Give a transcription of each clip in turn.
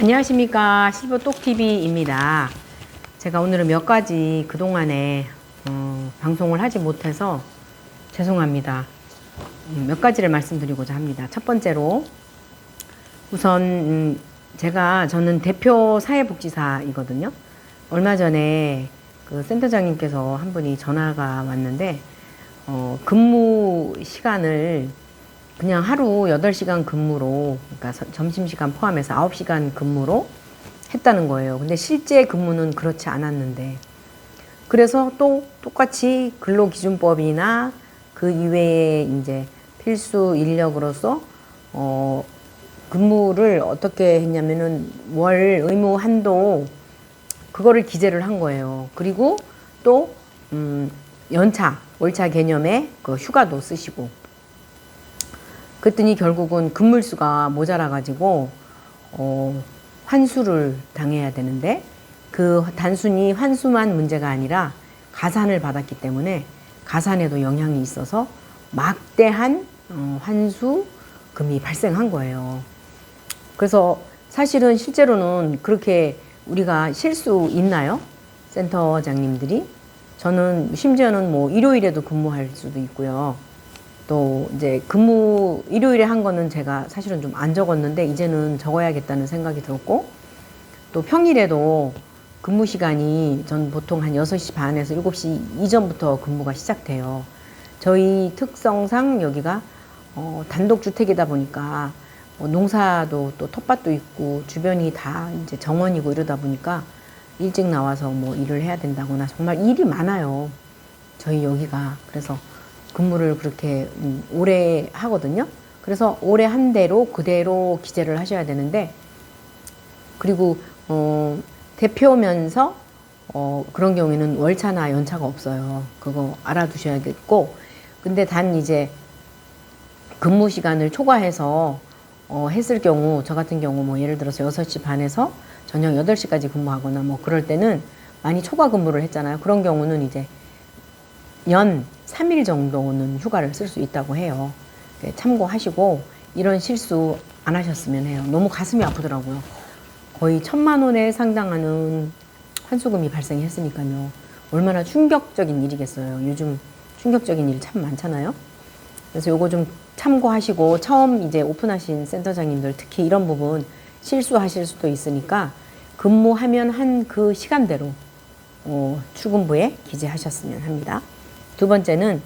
안녕하십니까, 실버똑TV입니다. 제가 오늘은 몇 가지 그동안에 방송을 하지 못해서 죄송합니다. 몇 가지를 말씀드리고자 합니다. 첫 번째로 우선 저는 대표 사회복지사이거든요. 얼마 전에 그 센터장님께서 한 분이 전화가 왔는데 근무 시간을 그냥 하루 8시간 근무로, 그러니까 점심시간 포함해서 9시간 근무로 했다는 거예요. 근데 실제 근무는 그렇지 않았는데, 그래서 또 똑같이 근로기준법이나 그 이외에 이제 필수 인력으로서 근무를 어떻게 했냐면은 월 의무 한도 그거를 기재를 한 거예요. 그리고 또 연차, 월차 개념의 그 휴가도 쓰시고. 그랬더니 결국은 근무일수가 모자라가지고 환수를 당해야 되는데, 그 단순히 환수만 문제가 아니라 가산을 받았기 때문에 가산에도 영향이 있어서 막대한 환수금이 발생한 거예요. 그래서 사실은 실제로는 그렇게 우리가 쉴 수 있나요? 센터장님들이? 저는 심지어는 뭐 일요일에도 근무할 수도 있고요. 또 이제 근무 일요일에 한 거는 제가 사실은 좀 안 적었는데 이제는 적어야겠다는 생각이 들었고, 또 평일에도 근무 시간이 전 보통 한 6시 반에서 7시 이전부터 근무가 시작돼요. 저희 특성상 여기가 단독주택이다 보니까 농사도 또 텃밭도 있고 주변이 다 이제 정원이고 이러다 보니까 일찍 나와서 뭐 일을 해야 된다거나 정말 일이 많아요, 저희 여기가. 그래서 근무를 그렇게 오래 하거든요. 그래서 오래 한 대로 그대로 기재를 하셔야 되는데, 그리고 대표면서 그런 경우에는 월차나 연차가 없어요. 그거 알아두셔야겠고, 근데 단 이제 근무 시간을 초과해서 했을 경우, 저 같은 경우 뭐 예를 들어서 6시 반에서 저녁 8시까지 근무하거나 뭐 그럴 때는 많이 초과 근무를 했잖아요. 그런 경우는 이제 연 3일 정도는 휴가를 쓸 수 있다고 해요. 참고하시고 이런 실수 안 하셨으면 해요. 너무 가슴이 아프더라고요. 거의 1,000만 원에 상당하는 환수금이 발생했으니까요. 얼마나 충격적인 일이겠어요. 요즘 충격적인 일 참 많잖아요. 그래서 요거 좀 참고하시고, 처음 이제 오픈하신 센터장님들 특히 이런 부분 실수하실 수도 있으니까 근무하면 한 그 시간대로 출근부에 기재하셨으면 합니다. 두 번째는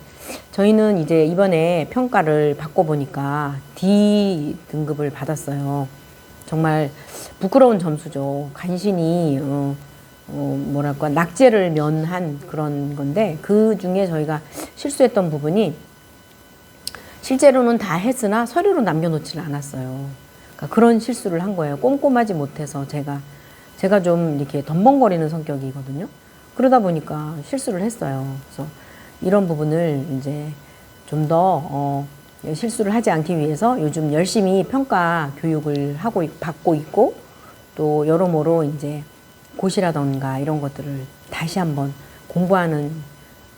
저희는 이제 이번에 평가를 받고 보니까 D 등급을 받았어요. 정말 부끄러운 점수죠. 간신히 뭐랄까 낙제를 면한 그런 건데, 그 중에 저희가 실수했던 부분이 실제로는 다 했으나 서류로 남겨놓지를 않았어요. 그러니까 그런 실수를 한 거예요. 꼼꼼하지 못해서 제가 좀 이렇게 덤벙거리는 성격이거든요. 그러다 보니까 실수를 했어요. 그래서 이런 부분을 이제 좀 더 실수를 하지 않기 위해서 요즘 열심히 평가 교육을 받고 있고, 또 여러모로 이제 고시라던가 이런 것들을 다시 한번 공부하는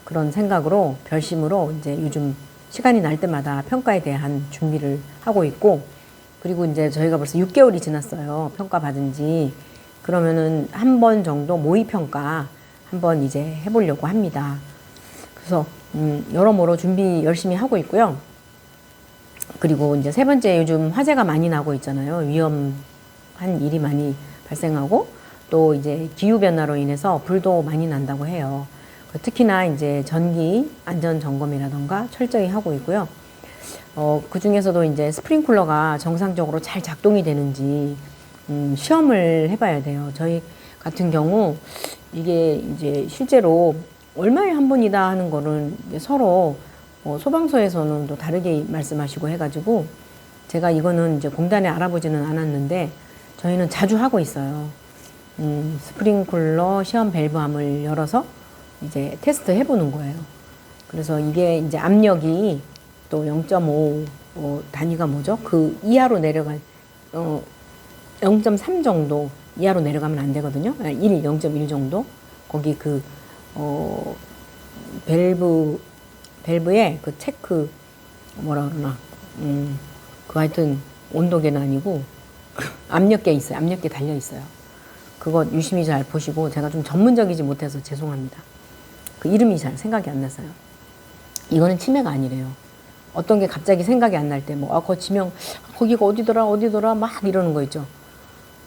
그런 생각으로, 결심으로 이제 요즘 시간이 날 때마다 평가에 대한 준비를 하고 있고, 그리고 이제 저희가 벌써 6개월이 지났어요, 평가 받은 지. 그러면은 한 번 정도 모의평가 한번 이제 해보려고 합니다. 그래서 여러모로 준비 열심히 하고 있고요. 그리고 이제 세 번째, 요즘 화재가 많이 나고 있잖아요. 위험한 일이 많이 발생하고, 또 이제 기후변화로 인해서 불도 많이 난다고 해요. 특히나 이제 전기 안전 점검이라던가 철저히 하고 있고요. 그 중에서도 이제 스프링클러가 정상적으로 잘 작동이 되는지 시험을 해봐야 돼요. 저희 같은 경우 이게 이제 실제로 얼마에 한 번이다 하는 거는 서로 소방서에서는 또 다르게 말씀하시고 해가지고, 제가 이거는 이제 공단에 알아보지는 않았는데 저희는 자주 하고 있어요. 스프링클러 시험 밸브함을 열어서 이제 테스트 해보는 거예요. 그래서 이게 이제 압력이 또 0.5 단위가 뭐죠? 그 이하로 내려간 0.3 정도 이하로 내려가면 안 되거든요. 0.1 정도. 거기 그 밸브에 그 체크 뭐라 그러나 그 하여튼 온도계는 아니고 압력계 있어요. 압력계 달려 있어요. 그거 유심히 잘 보시고, 제가 좀 전문적이지 못해서 죄송합니다. 그 이름이 잘 생각이 안 나서요. 이거는 치매가 아니래요. 어떤 게 갑자기 생각이 안 날 때 뭐 그 지명 거기가 어디더라 막 이러는 거 있죠.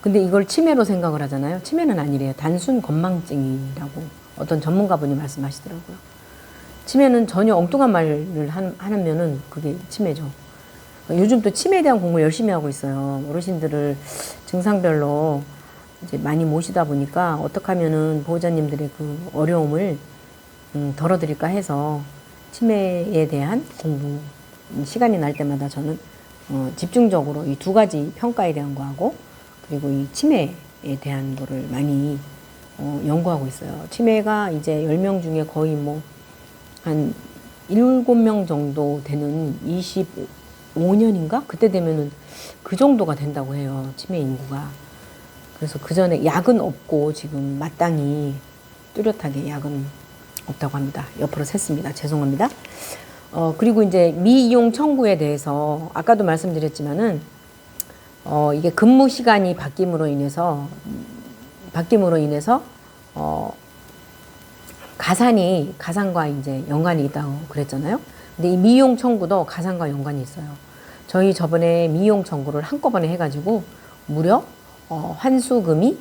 근데 이걸 치매로 생각을 하잖아요. 치매는 아니래요. 단순 건망증이라고 어떤 전문가분이 말씀하시더라고요. 치매는 전혀 엉뚱한 말을 하면은 그게 치매죠. 요즘 또 치매에 대한 공부 열심히 하고 있어요. 어르신들을 증상별로 이제 많이 모시다 보니까 어떻게 하면은 보호자님들의 그 어려움을 덜어드릴까 해서 치매에 대한 공부 시간이 날 때마다 저는 집중적으로 이 두 가지 평가에 대한 거하고 그리고 이 치매에 대한 거를 많이 연구하고 있어요. 치매가 이제 10명 중에 거의 뭐 한 7명 정도 되는 25년인가? 그때 되면은 그 정도가 된다고 해요. 치매 인구가. 그래서 그 전에 약은 없고 지금 마땅히 뚜렷하게 약은 없다고 합니다. 옆으로 샜습니다. 죄송합니다. 그리고 이제 미이용 청구에 대해서 아까도 말씀드렸지만은 이게 근무 시간이 바뀜으로 인해서 가상과 이제 연관이 있다고 그랬잖아요. 근데 이 미용 청구도 가상과 연관이 있어요. 저희 저번에 미용 청구를 한꺼번에 해가지고 무려 환수금이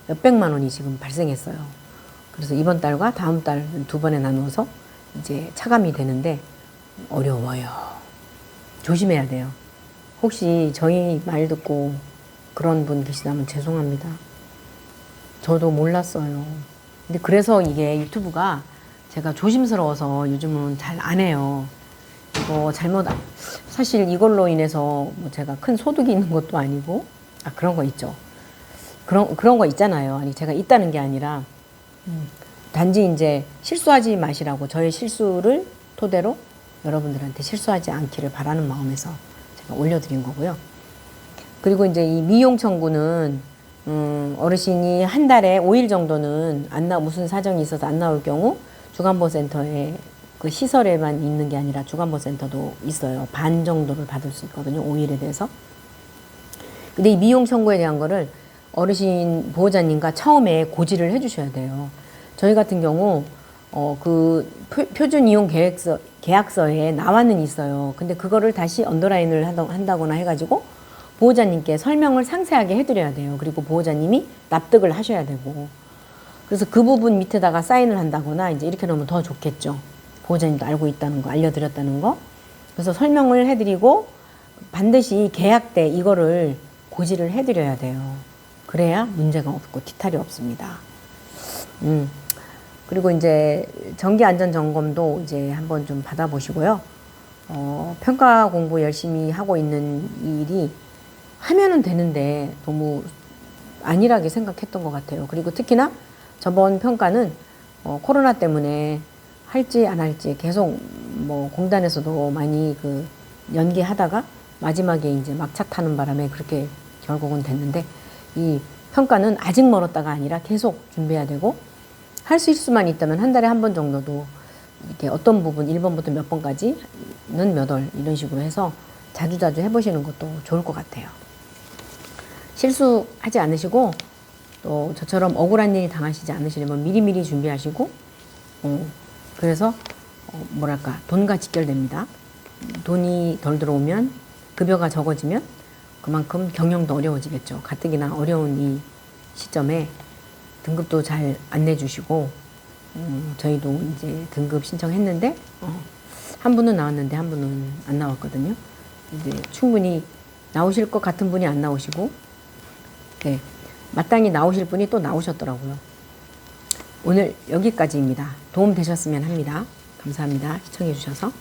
몇백만 원이 지금 발생했어요. 그래서 이번 달과 다음 달 두 번에 나누어서 이제 차감이 되는데 어려워요. 조심해야 돼요. 혹시 저희 말 듣고 그런 분 계시다면 죄송합니다. 저도 몰랐어요. 근데 그래서 이게 유튜브가 제가 조심스러워서 요즘은 잘 안 해요. 이거 사실 이걸로 인해서 뭐 제가 큰 소득이 있는 것도 아니고, 그런 거 있죠. 그런 거 있잖아요. 아니, 제가 있다는 게 아니라, 단지 이제 실수하지 마시라고 저의 실수를 토대로 여러분들한테 실수하지 않기를 바라는 마음에서 제가 올려드린 거고요. 그리고 이제 이 미용 청구는 어르신이 한 달에 5일 정도는 무슨 사정이 있어서 안 나올 경우 주간보센터에 그 시설에만 있는 게 아니라 주간보센터도 있어요. 반 정도를 받을 수 있거든요. 5일에 대해서. 근데 이 미용 청구에 대한 거를 어르신 보호자님과 처음에 고지를 해주셔야 돼요. 저희 같은 경우 그 표준 이용 계약서에 나와는 있어요. 근데 그거를 다시 언더라인을 한다거나 해가지고 보호자님께 설명을 상세하게 해드려야 돼요. 그리고 보호자님이 납득을 하셔야 되고. 그래서 그 부분 밑에다가 사인을 한다거나 이제 이렇게 놓으면 더 좋겠죠. 보호자님도 알고 있다는 거, 알려드렸다는 거. 그래서 설명을 해드리고 반드시 계약 때 이거를 고지를 해드려야 돼요. 그래야 문제가 없고 뒤탈이 없습니다. 그리고 이제 정기안전점검도 이제 한번 좀 받아보시고요. 평가 공부 열심히 하고 있는 일이 하면은 되는데 너무 안일하게 생각했던 것 같아요. 그리고 특히나 저번 평가는 코로나 때문에 할지 안 할지 계속 뭐 공단에서도 많이 그 연기하다가 마지막에 이제 막차 타는 바람에 그렇게 결국은 됐는데, 이 평가는 아직 멀었다가 아니라 계속 준비해야 되고, 할 수 있을 수만 있다면 한 달에 한 번 정도도 이렇게 어떤 부분 1번부터 몇 번까지는 몇 월 이런 식으로 해서 자주자주 해보시는 것도 좋을 것 같아요. 실수하지 않으시고 또 저처럼 억울한 일이 당하시지 않으시려면 미리미리 준비하시고, 그래서 뭐랄까, 돈과 직결됩니다. 돈이 덜 들어오면, 급여가 적어지면 그만큼 경영도 어려워지겠죠. 가뜩이나 어려운 이 시점에 등급도 잘 안 내주시고, 저희도 이제 등급 신청했는데 한 분은 나왔는데 한 분은 안 나왔거든요. 이제 충분히 나오실 것 같은 분이 안 나오시고, 네, 마땅히 나오실 분이 또 나오셨더라고요. 오늘 여기까지입니다. 도움 되셨으면 합니다. 감사합니다. 시청해 주셔서.